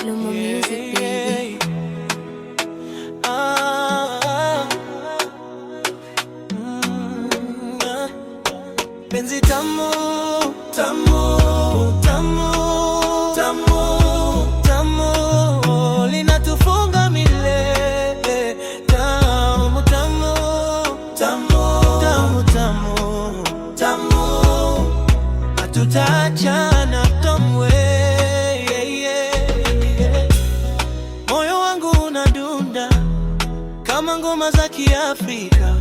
Luma Music, baby. Penzi tamu, tamu, tamu, tamu, tamu, linatufunga milele. Tamu, tamu, tamu, tamu, tamu, tamu, hatutaachana kamwe. Moyo wangu unadunda kama ngoma za Kiafrika.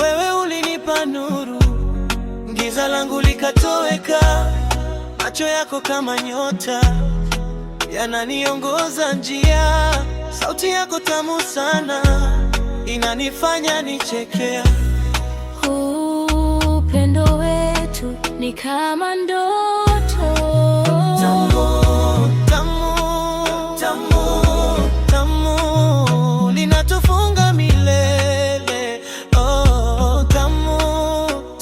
Wewe ulinipa nuru, giza langu likatoweka. Macho yako kama nyota yananiongoza njia. Sauti yako tamu sana inanifanya nichekea. Upendo wetu ni kama ndoto. Tamu, tamu, tamu, tamu, linatufunga milele. Oh, tamu,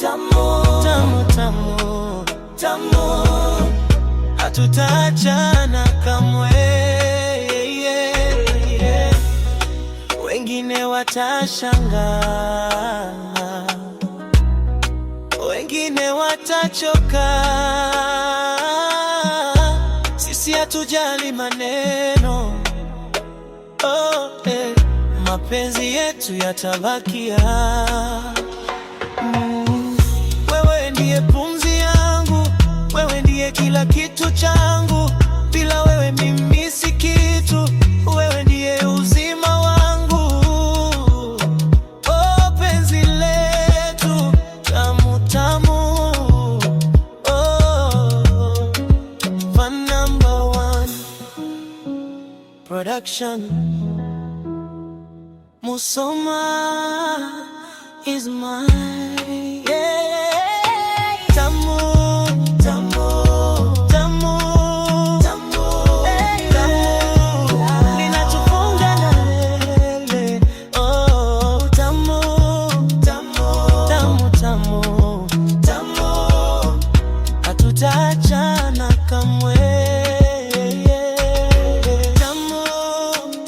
tamu, tamu, tamu, tamu, hatutaachana kamwe. Wengine watashangaa, wengine watachoka. Sisi hatujali maneno. Mapenzi yetu yatabakia. Wewe ndiye pumzi yangu, wewe ndiye kila kitu changu. Bila wewe mimi si kitu, wewe ndiye uzima wangu. Oh, penzi letu tamu tamu. Oh, Fan #1 Production. Musoma is mine. Tamu, tamu, tamu, tamu, tamu, linatufunga milele. Oh, tamu, tamu, tamu, tamu, tamu, hatutaachana kamwe. Tamu,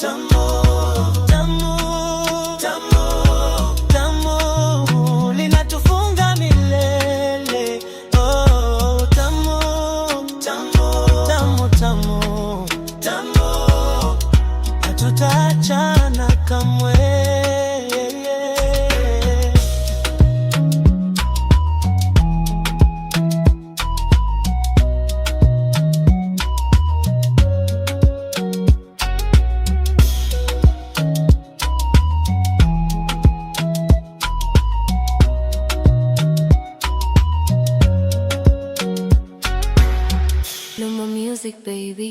tamu, tamu, tamu, tamu, linatufunga milele. Oh, tamu, tamu, tamu, tamu, tamu, hatutaachana kamwe. Luma Music, baby.